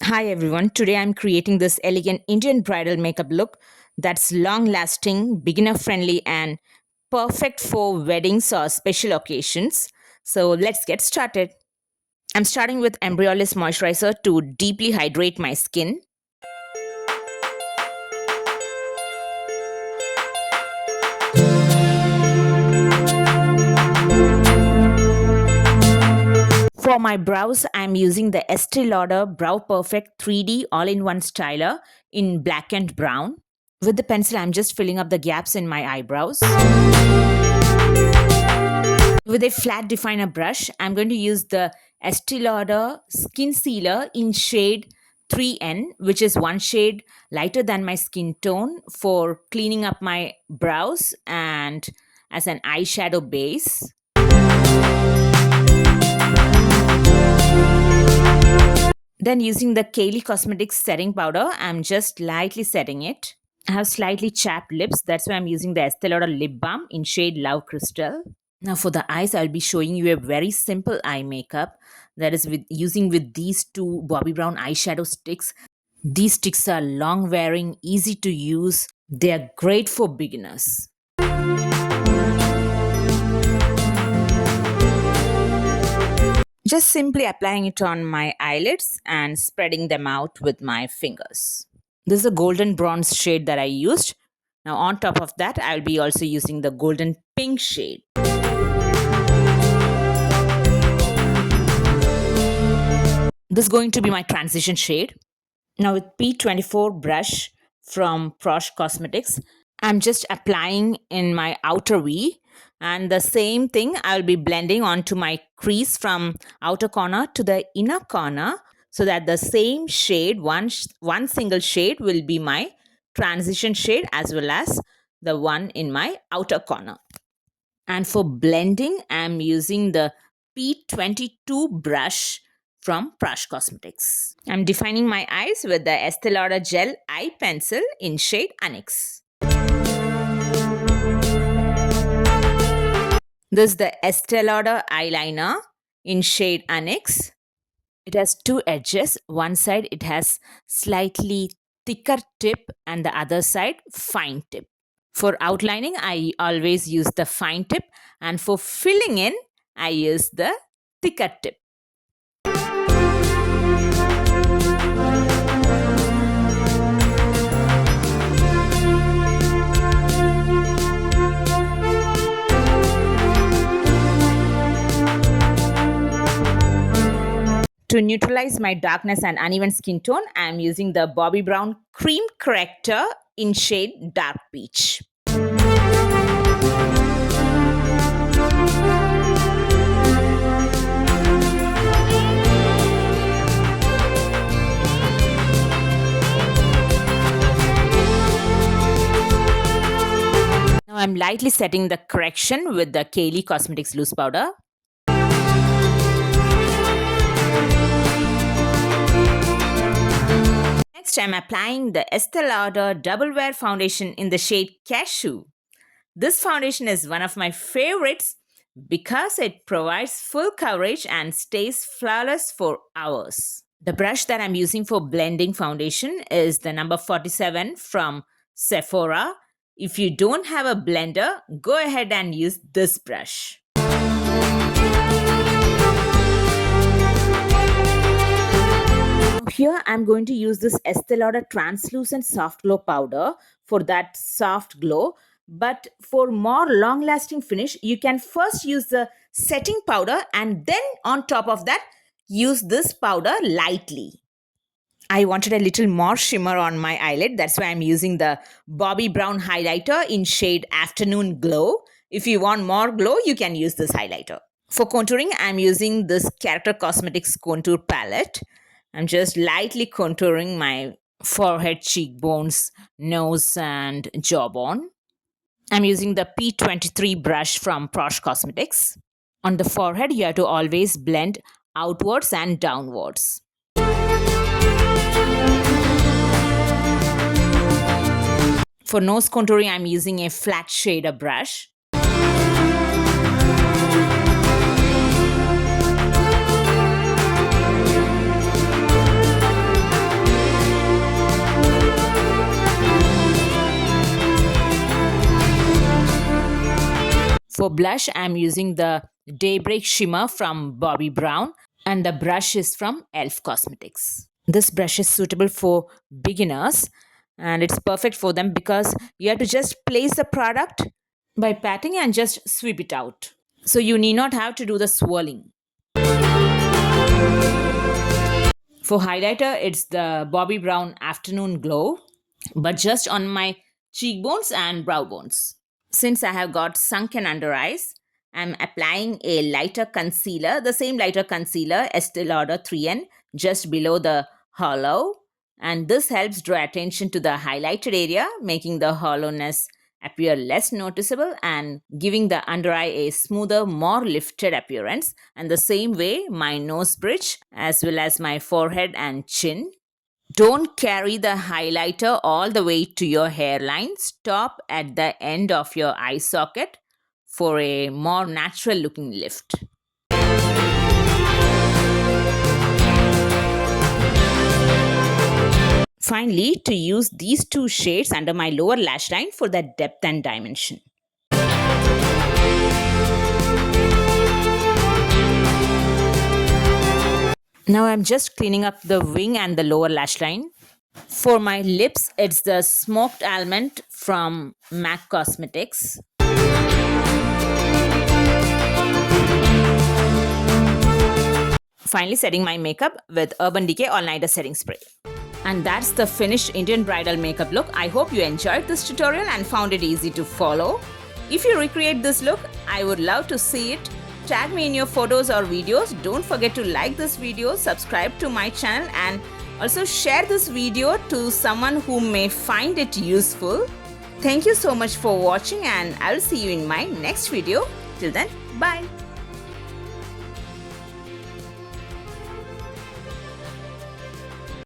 Hi everyone, today I'm creating this elegant Indian bridal makeup look that's long lasting, beginner friendly, and perfect for weddings or special occasions. So let's get started. I'm starting with Embryolisse Moisturizer to deeply hydrate my skin. For my brows, I'm using the Estée Lauder Brow Perfect 3D all-in-one styler in black and brown. With the pencil, I'm just filling up the gaps in my eyebrows. With a flat definer brush, I'm going to use the Estee Lauder Skincealer in shade 3N, which is one shade lighter than my skin tone, for cleaning up my brows and as an eyeshadow base. Then using the Kylie Cosmetics setting powder, I'm just lightly setting it. I have slightly chapped lips, that's why I'm using the Estee Lauder Lip Balm in shade Love Crystal. Now for the eyes, I'll be showing you a very simple eye makeup that is with these two Bobbi Brown eyeshadow sticks. These sticks are long wearing, easy to use. They are great for beginners. Just simply applying it on my eyelids and spreading them out with my fingers. This is a golden bronze shade that I used. Now on top of that, I'll be also using the golden pink shade. This is going to be my transition shade. Now with P24 brush from Prosh Cosmetics, I'm just applying in my outer V, and the same thing I'll be blending onto my crease from outer corner to the inner corner, so that the same shade, one single shade, will be my transition shade as well as the one in my outer corner. And for blending, I'm using the P22 brush from Prosh Cosmetics. I'm defining my eyes with the Estée Lauder Gel Eye Pencil in shade Onyx. This is the Estée Lauder eyeliner in shade Onyx. It has two edges. One side it has slightly thicker tip and the other side fine tip. For outlining, I always use the fine tip, and for filling in, I use the thicker tip. To neutralize my darkness and uneven skin tone, I am using the Bobbi Brown Cream Corrector in shade Dark Peach. Now I'm lightly setting the correction with the Kylie Cosmetics Loose Powder. Next, I'm applying the Estée Lauder Double Wear Foundation in the shade Cashew. This foundation is one of my favorites because it provides full coverage and stays flawless for hours. The brush that I'm using for blending foundation is the number 47 from Sephora. If you don't have a blender, go ahead and use this brush. Here I'm going to use this Estée Lauder Translucent Soft Glow Powder for that soft glow. But for more long-lasting finish, you can first use the setting powder and then on top of that, use this powder lightly. I wanted a little more shimmer on my eyelid. That's why I'm using the Bobbi Brown highlighter in shade Afternoon Glow. If you want more glow, you can use this highlighter. For contouring, I'm using this Character Cosmetics Contour Palette. I'm just lightly contouring my forehead, cheekbones, nose, and jawbone. I'm using the P23 brush from Prosh Cosmetics. On the forehead, you have to always blend outwards and downwards. For nose contouring, I'm using a flat shader brush. For blush, I'm using the Daybreak Shimmer from Bobbi Brown, and the brush is from Elf Cosmetics. This brush is suitable for beginners and it's perfect for them because you have to just place the product by patting and just sweep it out. So you need not have to do the swirling. For highlighter, it's the Bobbi Brown Afternoon Glow, but just on my cheekbones and brow bones. Since I have got sunken under eyes, I'm applying a lighter concealer, the same lighter concealer, Estée Lauder 3N, just below the hollow. And this helps draw attention to the highlighted area, making the hollowness appear less noticeable and giving the under eye a smoother, more lifted appearance. And the same way, my nose bridge as well as my forehead and chin. Don't carry the highlighter all the way to your hairline. Stop at the end of your eye socket for a more natural looking lift. Finally, to use these two shades under my lower lash line for that depth and dimension. Now I'm just cleaning up the wing and the lower lash line. For my lips, it's the Smoked Almond from MAC Cosmetics. Finally, setting my makeup with Urban Decay All Nighter Setting Spray. And that's the finished Indian bridal makeup look. I hope you enjoyed this tutorial and found it easy to follow. If you recreate this look, I would love to see it. Tag me in your photos or videos. Don't forget to like this video, subscribe to my channel, and also share this video to someone who may find it useful. Thank you so much for watching, and I'll see you in my next video. Till then, bye.